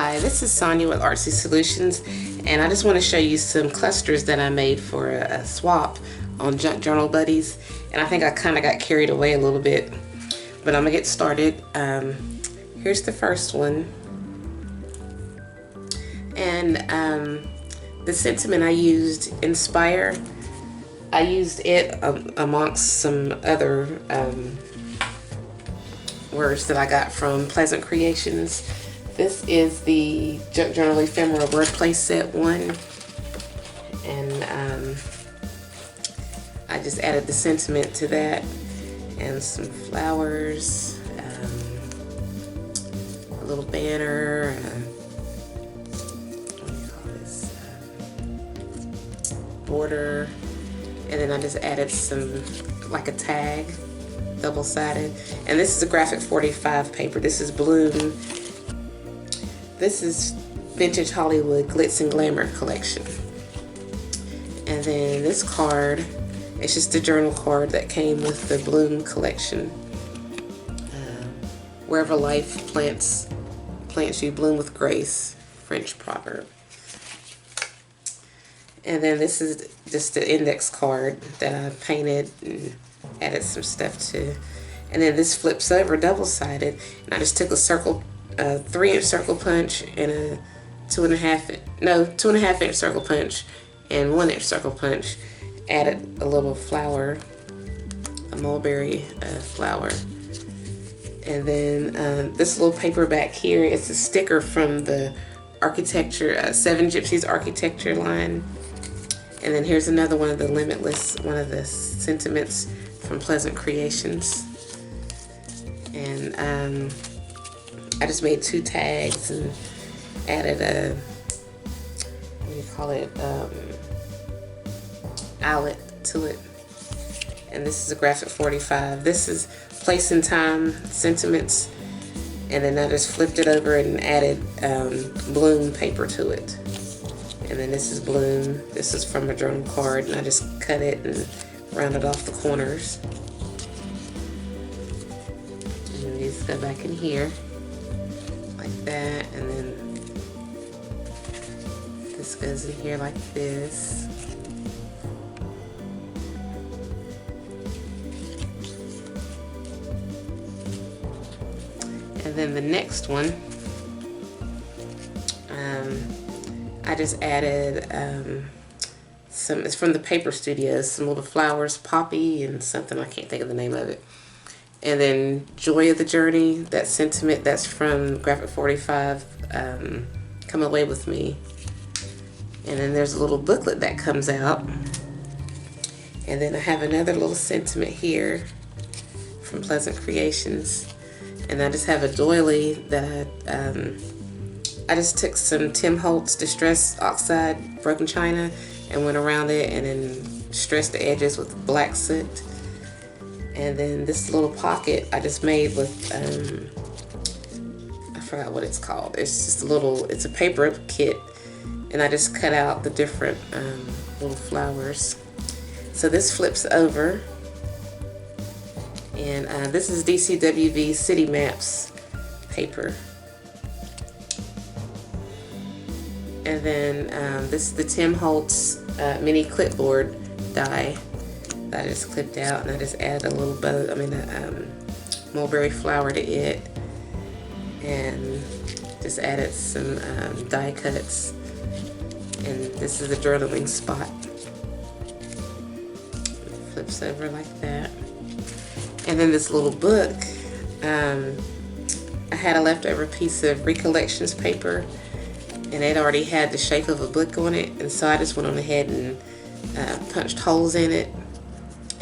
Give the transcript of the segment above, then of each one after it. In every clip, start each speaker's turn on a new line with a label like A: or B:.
A: Hi, this is Sonia with Artsy Solutions, and I just want to show you some clusters that I made for a swap on Junk Journal Buddies. And I think I kind of got carried away a little bit, but I'm gonna get started. Here's the first one, and the sentiment I used, Inspire. I used it amongst some other words that I got from Pleasant Creations. This is the Junk Journal Ephemera Wordplay Set 1, and I just added the sentiment to that and some flowers, a little banner, what do you call this, border, and then I just added some, like a tag, double-sided. And this is a graphic 45 paper. This is Bloom. This is Vintage Hollywood Glitz and Glamour collection. And then this card, it's just a journal card that came with the Bloom collection. Wherever life plants you, bloom with grace, French proverb. And then this is just the index card that I painted and added some stuff to. And then this flips over double-sided, and I just took a 3-inch circle punch and a 2.5-inch circle punch and 1-inch circle punch. Added a little flower, a mulberry flower. And then this little paper back here, it's a sticker from the architecture, 7 Gypsies architecture line. And then here's another one of the Limitless, one of the sentiments from Pleasant Creations. And I just made 2 tags and added a, what do you call it, eyelet to it. And this is a graphic 45. This is Place and Time sentiments. And then I just flipped it over and added Bloom paper to it. And then this is Bloom. This is from a journal card, and I just cut it and rounded off the corners. And then these go back in here like that, and then this goes in here like this. And then the next one, I just added some, it's from the Paper Studios, some little flowers, poppy and something, I can't think of the name of it. And then Joy of the Journey, that sentiment, that's from Graphic 45, Come Away With Me. And then there's a little booklet that comes out. And then I have another little sentiment here from Pleasant Creations. And I just have a doily that I just took some Tim Holtz Distress Oxide Broken China and went around it and then stressed the edges with black soot. And then this little pocket I just made with, I forgot what it's called. It's just a little, it's a paper kit, and I just cut out the different little flowers. So this flips over, and this is DCWV City Maps paper. And then this is the Tim Holtz mini clipboard die that I just clipped out, and I just added a little bow, a mulberry flower to it, and just added some die cuts. And this is a journaling spot. It flips over like that. And then this little book, I had a leftover piece of Recollections paper, and it already had the shape of a book on it, and so I just went on ahead and punched holes in it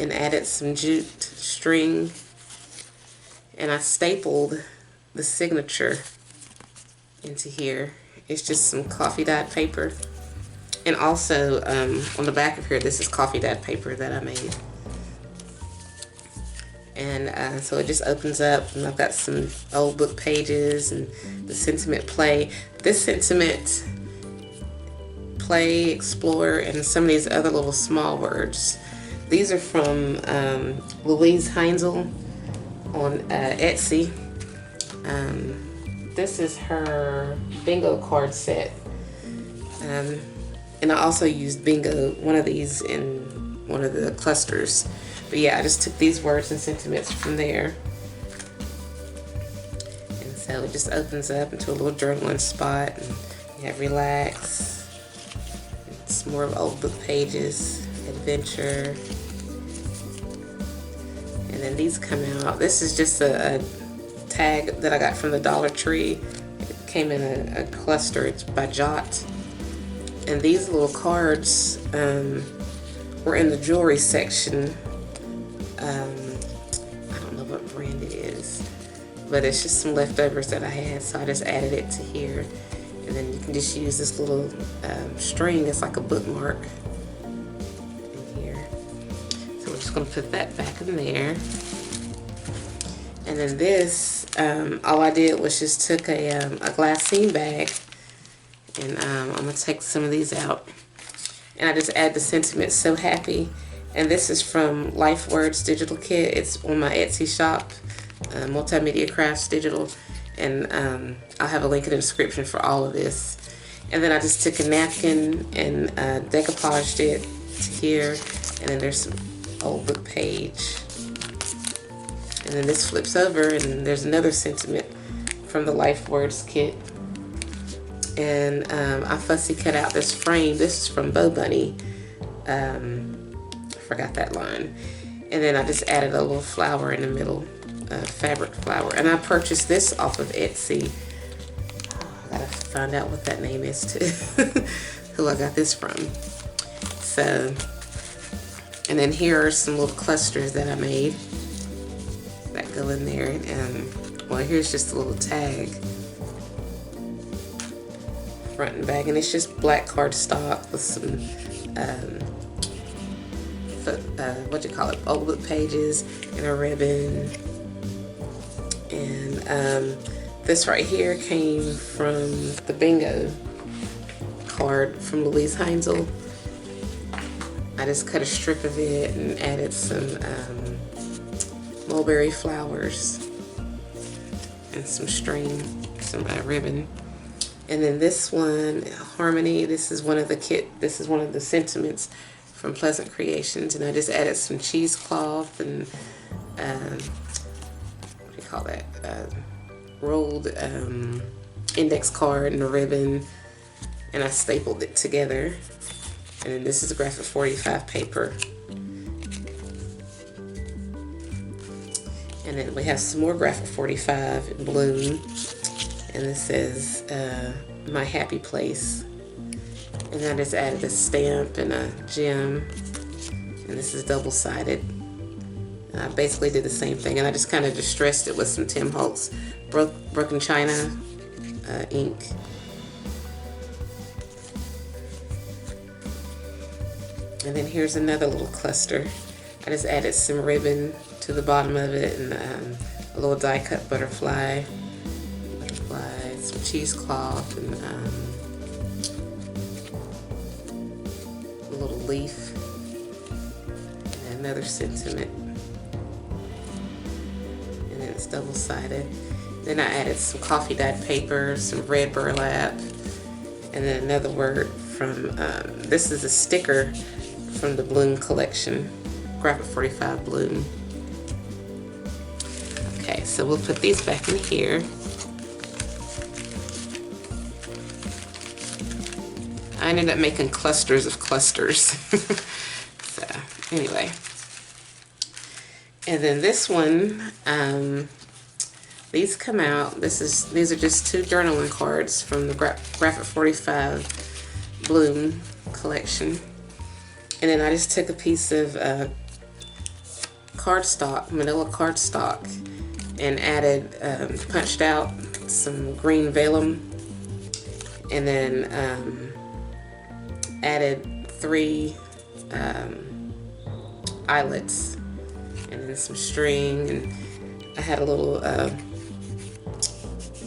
A: and added some jute string, and I stapled the signature into here. It's just some coffee dyed paper, and also on the back of here, this is coffee dyed paper that I made. And so it just opens up, and I've got some old book pages and the sentiment play. This sentiment play, explore, and some of these other little small words. These are from Luise Heinzl on Etsy. this is her bingo card set. And I also used bingo, one of these in one of the clusters. But yeah, I just took these words and sentiments from there. And so it just opens up into a little journaling spot. And you have relax. It's more of old book pages, adventure. And then these come out. This is just a tag that I got from the Dollar Tree. It came in a cluster. It's by Jute. And these little cards were in the jewelry section. I don't know what brand it is, but it's just some leftovers that I had, so I just added it to here. And then you can just use this little string as like a bookmark in here. So we're just gonna put that back in there. And then this, all I did was just took a glassine bag, and I'm gonna take some of these out. And I just add the sentiment, so happy. And this is from Life Words Digital Kit. It's on my Etsy shop, Multimediacraftsdigi. And I'll have a link in the description for all of this. And then I just took a napkin and decoupaged it to here. And then there's some old book page. And then this flips over and there's another sentiment from the Life Words kit. And I fussy cut out this frame. This is from BoBunny. I forgot that line. And then I just added a little flower in the middle, fabric flower. And I purchased this off of Etsy. I gotta find out what that name is too. Who I got this from. So, and then here are some little clusters that I made that go in there. And well, here's just a little tag. Front and back, and it's just black cardstock with some what do you call it, old book pages and a ribbon. And this right here came from the bingo card from Luise Heinzl. I just cut a strip of it and added some mulberry flowers and some string, some ribbon. And then this one, Harmony, this is one of the sentiments from Pleasant Creations, and I just added some cheesecloth and what do you call that? Rolled index card and a ribbon, and I stapled it together. And then this is a graphic 45 paper. And then we have some more graphic 45 in Bloom. And this says My Happy Place. And I just added a stamp and a gem. And this is double-sided. And I basically did the same thing. And I just kind of distressed it with some Tim Holtz Broken China ink. And then here's another little cluster. I just added some ribbon to the bottom of it and a little die-cut butterfly. Some cheesecloth and a little leaf and another sentiment, and then it's double-sided. Then I added some coffee dyed paper, some red burlap, and then another word from this is a sticker from the Bloom collection, graphic 45 Bloom. Okay, so we'll put these back in here. I ended up making clusters of clusters. So anyway, and then this one, these come out. These are just two journaling cards from the graphic 45 Bloom collection. And then I just took a piece of cardstock, manila cardstock, and added, punched out some green vellum, and then added 3 eyelets, and then some string, and I had a little, what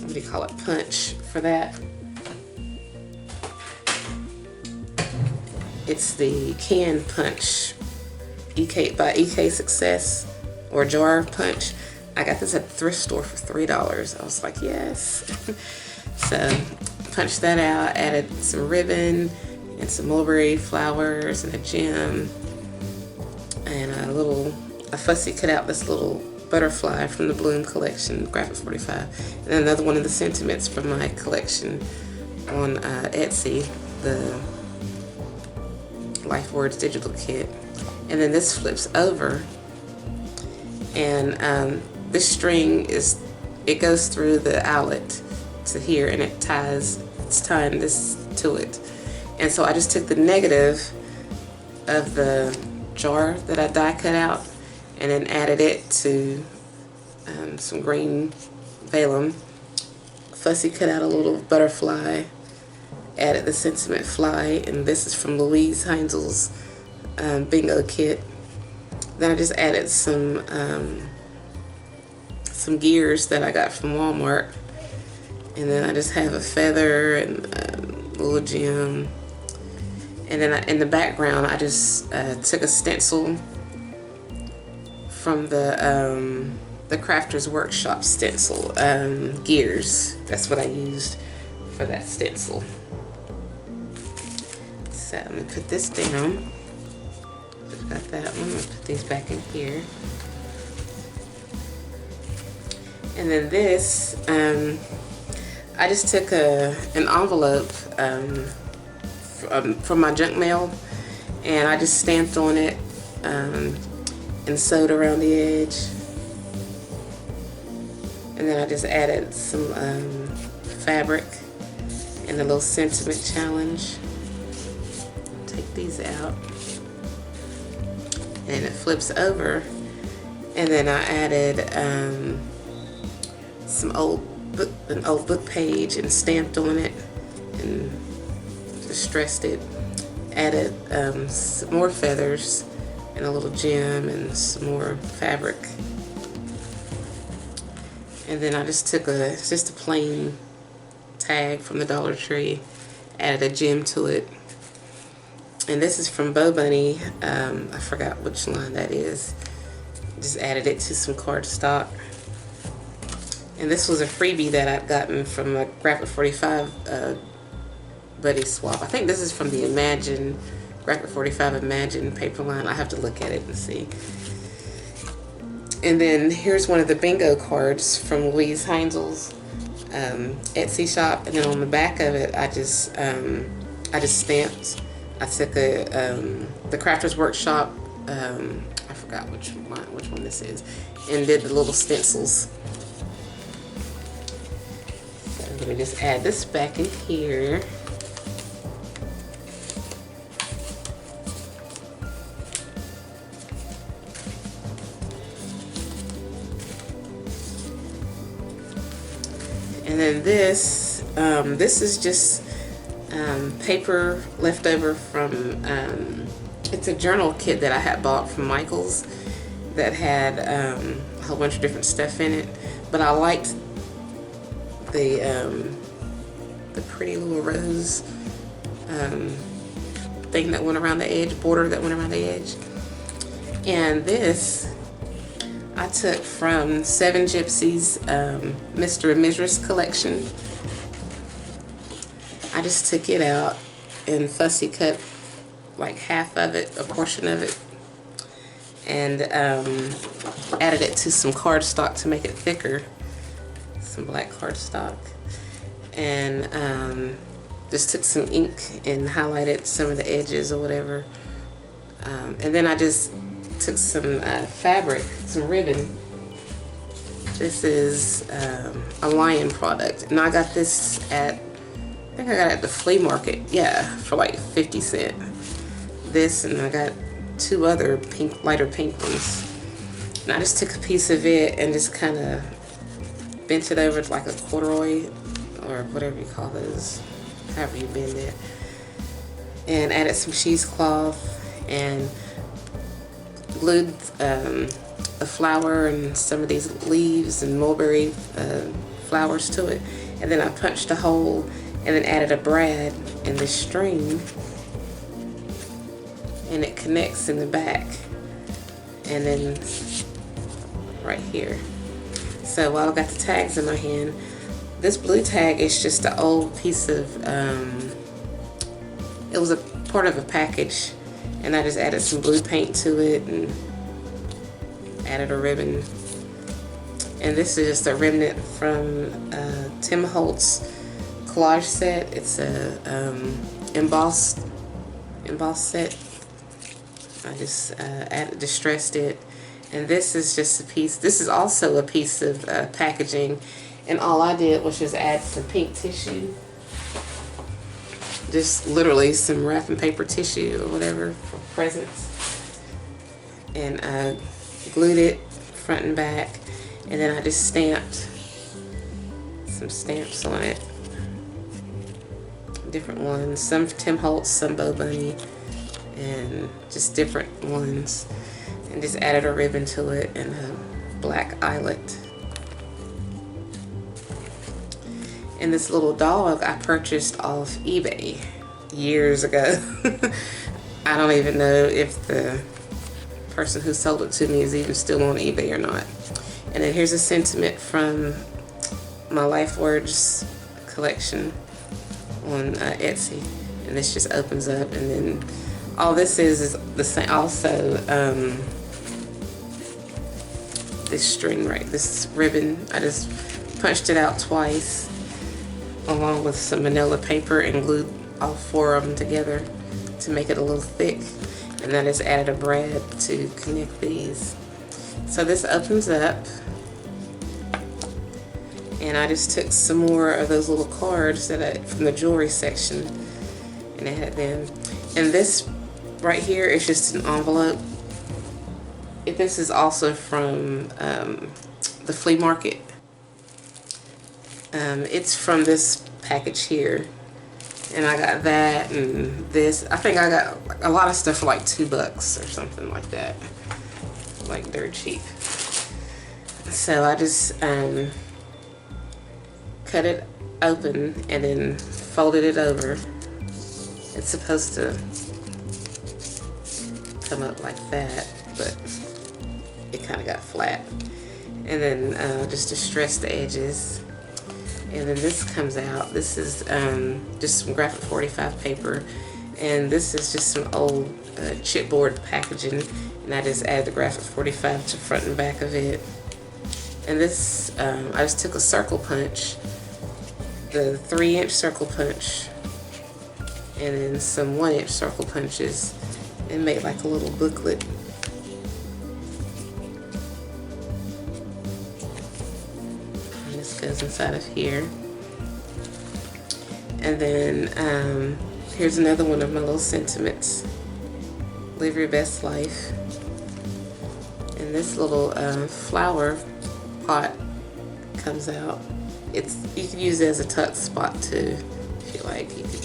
A: do you call it, punch for that. It's the can punch by EK Success, or jar punch. I got this at the thrift store for $3. I was like, yes. So punched that out, added some ribbon and some mulberry flowers and a gem, and I fussy cut out this little butterfly from the Bloom collection, Graphic 45, and then another one of the sentiments from my collection on Etsy, the Life Words digital kit. And then this flips over, and this string it goes through the eyelet to here, and it's tying this to it. And so I just took the negative of the jar that I die cut out and then added it to some green vellum, fussy cut out a little butterfly, added the sentiment fly, and this is from Luise Heinzl's bingo kit. Then I just added some gears that I got from Walmart, and then I just have a feather and a little gem. And then in the background, I just took a stencil from the Crafter's Workshop stencil, gears. That's what I used for that stencil. So I'm gonna put this down. Got that one. I'm gonna put these back in here. And then this, I just took an envelope from my junk mail, and I just stamped on it and sewed around the edge. And then I just added some fabric and a little sentiment challenge. Take these out. And it flips over. And then I added an old book page and stamped on it and distressed it. Added some more feathers and a little gem and some more fabric. And then I just took just a plain tag from the Dollar Tree, added a gem to it. And this is from BoBunny. I forgot which line that is. Just added it to some cardstock. And this was a freebie that I'd gotten from a Graphic 45 buddy swap. I think this is from the Imagine, Graphic 45 Imagine paper line. I have to look at it and see. And then here's one of the bingo cards from Luise Heinzl's Etsy shop. And then on the back of it, I just stamped. I took the Crafter's Workshop. I forgot which one this is, and did the little stencils. So let me just add this back in here. And then this is just paper left over from, it's a journal kit that I had bought from Michael's that had a whole bunch of different stuff in it. But I liked the pretty little rose thing that went around the edge, border that went around the edge. And this I took from Seven Gypsies Mr. and Mrs. collection. I just took it out and fussy cut like half of it, a portion of it, and added it to some cardstock to make it thicker, some black cardstock, and just took some ink and highlighted some of the edges or whatever, and then I just took some fabric, some ribbon. This is a Lion product, and I got this at, I think I got it at the flea market, yeah, for like 50 cents. This, and I got two other pink, lighter pink ones. And I just took a piece of it and just kind of bent it over to like a corduroy, or whatever you call those, however you bend it. And added some cheesecloth and glued a flower and some of these leaves and mulberry flowers to it. And then I punched a hole and then added a brad in the string, and it connects in the back, and then right here. So while I got the tags in my hand, this blue tag is just an old piece of, it was a part of a package, and I just added some blue paint to it and added a ribbon. And this is just a remnant from Tim Holtz collage set. It's a embossed set. I just distressed it. And this is just a piece, this is also a piece of packaging, and all I did was just add some pink tissue, just literally some wrapping paper tissue or whatever for presents, and glued it front and back, and then I just stamped some stamps on it, different ones, some Tim Holtz, some BoBunny, and just different ones. And just added a ribbon to it and a black eyelet. And this little dog I purchased off eBay years ago. I don't even know if the person who sold it to me is even still on eBay or not. And then here's a sentiment from my Life Words collection on Etsy. And this just opens up, and then all this is the same. Also, this string, right, this ribbon, I just punched it out twice along with some manila paper and glued all 4 of them together to make it a little thick, and then I just added a brad to connect these. So this opens up, and I just took some more of those little cards that from the jewelry section and added them. And this right here is just an envelope. This is also from the flea market. It's from this package here, and I got that and this. I think I got a lot of stuff for like $2 or something like that, like dirt cheap. So I just cut it open and then folded it over. It's supposed to come up like that, but it kind of got flat. And then just distress the edges, and then this comes out. This is just some graphic 45 paper, and this is just some old chipboard packaging, and I just added the graphic 45 to front and back of it. And this I just took a circle punch, the 3-inch circle punch, and then some 1-inch circle punches, and made like a little booklet. And this goes inside of here. And then here's another one of my little sentiments. Live your best life. And this little flower pot comes out. You can use it as a tuck spot too, if you like. You can.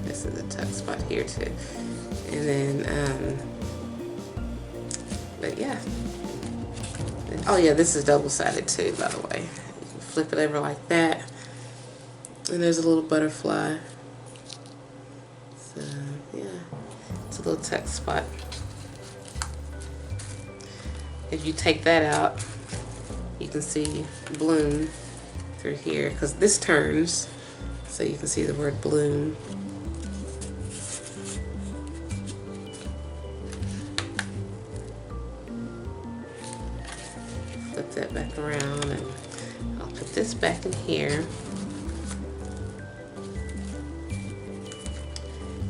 A: This is a tuck spot here too. And then, but yeah. Oh yeah, this is double-sided too, by the way. You can flip it over like that. And there's a little butterfly. So yeah, it's a little tuck spot. If you take that out, you can see bloom through here, because this turns, so you can see the word bloom. Flip that back around, and I'll put this back in here.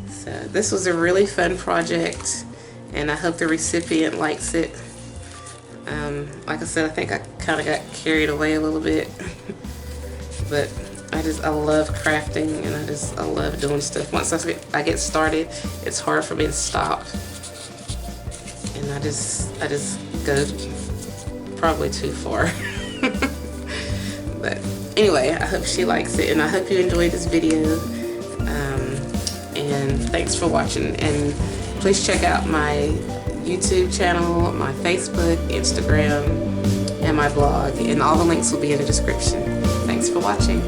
A: So this was a really fun project, and I hope the recipient likes it. Like I said, I think I kind of got carried away a little bit, but I love crafting, and I love doing stuff. Once I get started, it's hard for me to stop, and I just go probably too far. But anyway, I hope she likes it, and I hope you enjoyed this video. And thanks for watching, and please check out my YouTube channel, my Facebook, Instagram, and my blog, and all the links will be in the description. Thanks for watching.